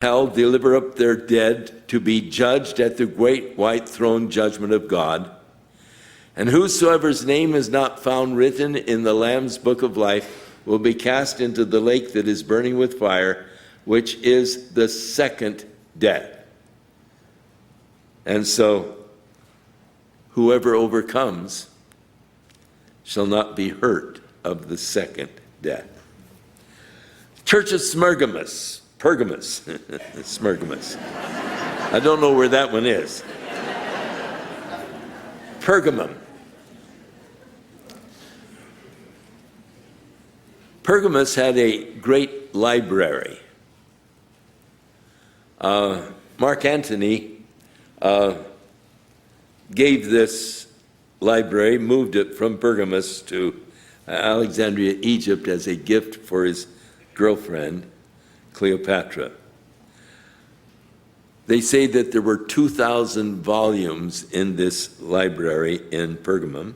hell deliver up their dead to be judged at the great white throne judgment of God. And whosoever's name is not found written in the Lamb's book of life will be cast into the lake that is burning with fire, which is the second death. And so, whoever overcomes shall not be hurt of the second death. Church of Pergamos. Smergamus. I don't know where that one is. Pergamum. Pergamos had a great library. Mark Antony gave this library, moved it from Pergamos to Alexandria, Egypt, as a gift for his girlfriend, Cleopatra. They say that there were 2,000 volumes in this library in Pergamum.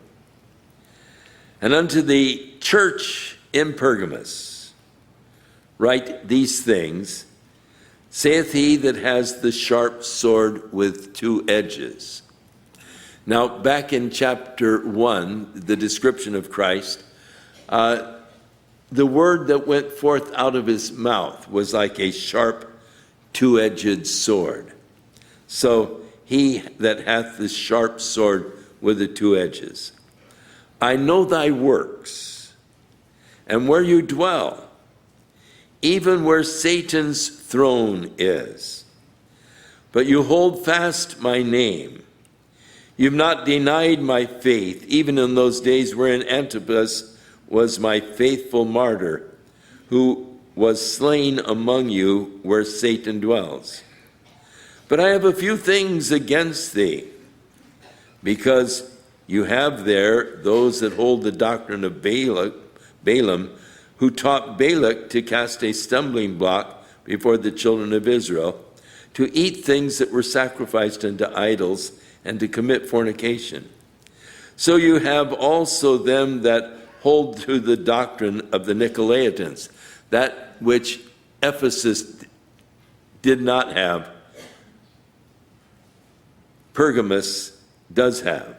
And unto the church in Pergamos write these things, saith he that has the sharp sword with two edges. Now, back in chapter 1, the description of Christ, the word that went forth out of his mouth was like a sharp two-edged sword. So he that hath the sharp sword with the two edges. I know thy works, and where you dwell, even where Satan's throne is. But you hold fast my name. You've not denied my faith, even in those days wherein Antipas was my faithful martyr, who was slain among you where Satan dwells. But I have a few things against thee, because you have there those that hold the doctrine of Balaam, who taught Balak to cast a stumbling block before the children of Israel, to eat things that were sacrificed unto idols, and to commit fornication. So you have also them that hold to the doctrine of the Nicolaitans, that which Ephesus did not have, Pergamos does have.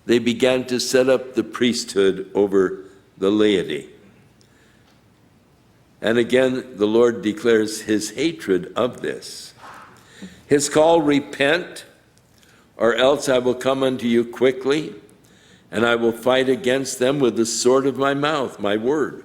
They began to set up the priesthood over the laity. And again, the Lord declares his hatred of this. His call, repent, or else I will come unto you quickly, and I will fight against them with the sword of my mouth, my word.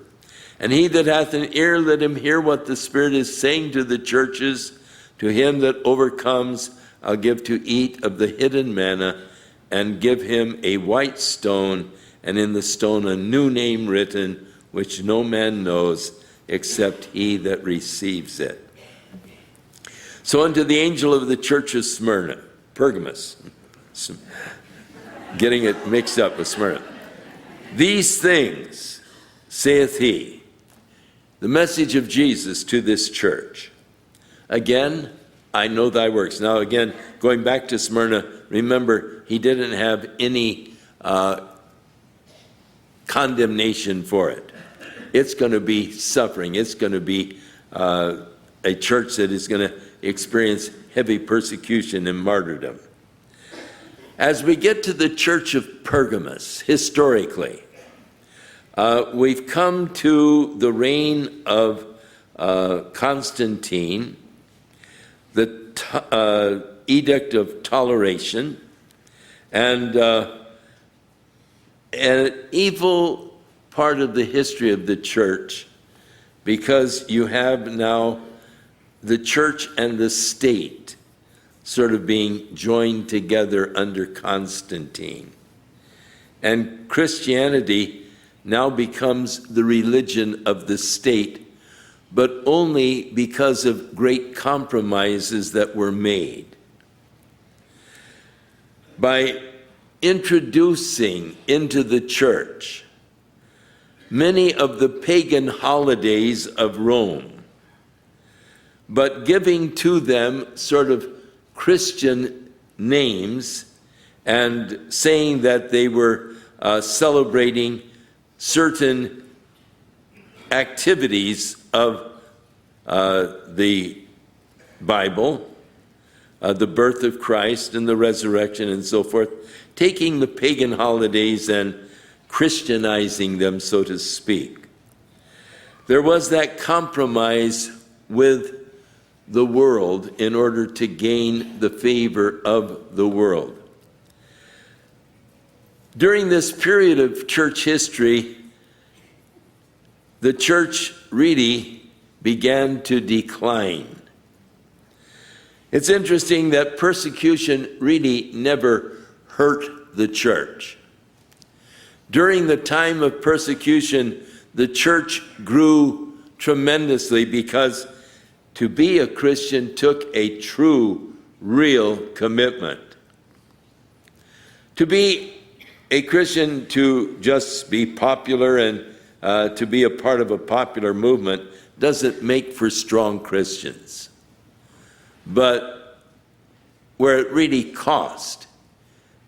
And he that hath an ear, let him hear what the Spirit is saying to the churches. To him that overcomes, I'll give to eat of the hidden manna, and give him a white stone, and in the stone a new name written, which no man knows except he that receives it. So unto the angel of the church of Smyrna, Pergamos, getting it mixed up with Smyrna. These things saith he, the message of Jesus to this church. Again, I know thy works. Now again, going back to Smyrna, remember, he didn't have any condemnation for it. It's going to be suffering. It's going to be a church that is going to experience heavy persecution and martyrdom. As we get to the church of Pergamos, historically, we've come to the reign of Constantine, the Edict of Toleration, and an evil part of the history of the church, because you have now the church and the state sort of being joined together under Constantine. And Christianity now becomes the religion of the state, but only because of great compromises that were made. By introducing into the church many of the pagan holidays of Rome, but giving to them sort of Christian names and saying that they were celebrating certain activities of the Bible, the birth of Christ and the resurrection and so forth, taking the pagan holidays and Christianizing them, so to speak. There was that compromise with the world in order to gain the favor of the world. During this period of church history, the church really began to decline. It's interesting that persecution really never hurt the church. During the time of persecution, the church grew tremendously because to be a Christian took a true, real commitment. To be a Christian, to just be popular and to be a part of a popular movement doesn't make for strong Christians. But where it really costs,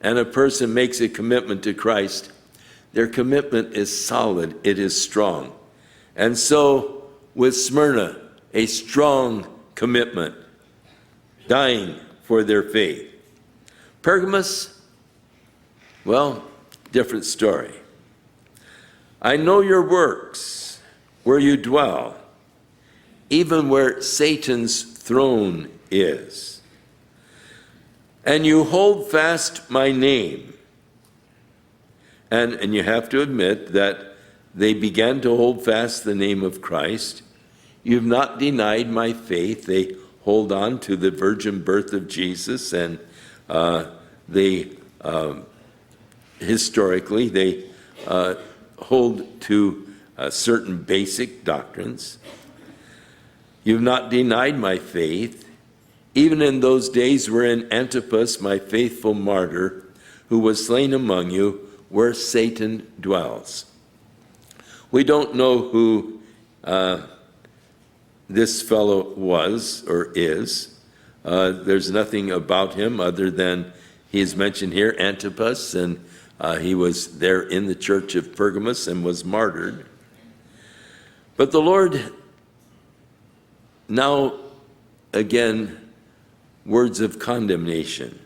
and a person makes a commitment to Christ, their commitment is solid, it is strong. And so with Smyrna, a strong commitment, dying for their faith. Pergamos, well, different story. I know your works, where you dwell, even where Satan's throne is. And you hold fast my name. And you have to admit that they began to hold fast the name of Christ. You've not denied my faith. They hold on to the virgin birth of Jesus, and historically they hold to certain basic doctrines. You've not denied my faith, even in those days wherein Antipas, my faithful martyr, who was slain among you, where Satan dwells. We don't know who this fellow was or is. There's nothing about him other than he is mentioned here, Antipas, and he was there in the church of Pergamos and was martyred. But the Lord, now again, words of condemnation.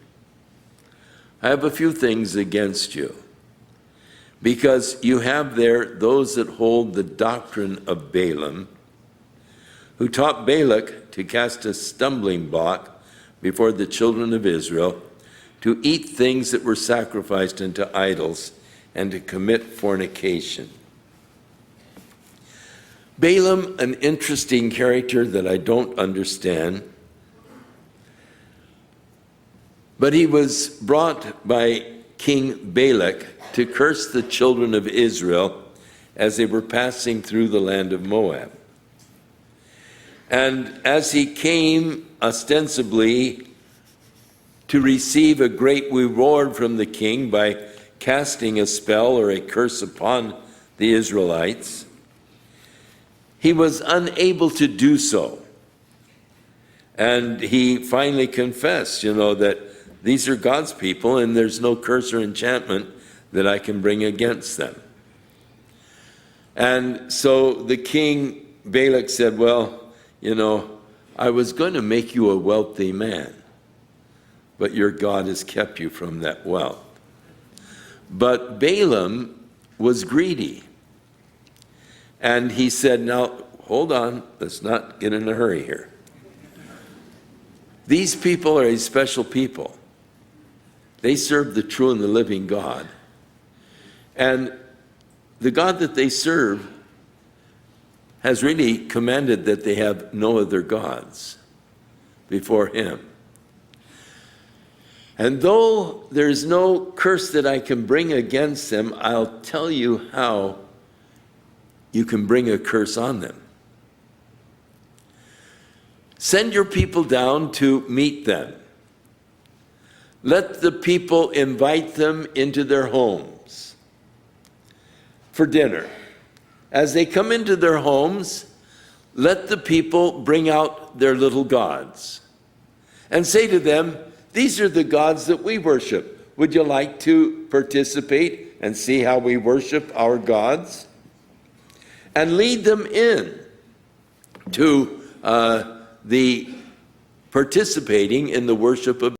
I have a few things against you, because you have there those that hold the doctrine of Balaam, who taught Balak to cast a stumbling block before the children of Israel, to eat things that were sacrificed unto idols, and to commit fornication. Balaam, an interesting character that I don't understand, but he was brought by King Balak to curse the children of Israel as they were passing through the land of Moab. And as he came ostensibly to receive a great reward from the king by casting a spell or a curse upon the Israelites, he was unable to do so. And he finally confessed, that these are God's people and there's no curse or enchantment that I can bring against them. And so the king, Balak, said, well, I was going to make you a wealthy man, but your God has kept you from that wealth. But Balaam was greedy. And he said, now, hold on, let's not get in a hurry here. These people are a special people. They serve the true and the living God. And the God that they serve has really commanded that they have no other gods before him. And though there's no curse that I can bring against them, I'll tell you how you can bring a curse on them. Send your people down to meet them. Let the people invite them into their homes for dinner. As they come into their homes, let the people bring out their little gods and say to them, these are the gods that we worship. Would you like to participate and see how we worship our gods? And lead them in to the participating in the worship of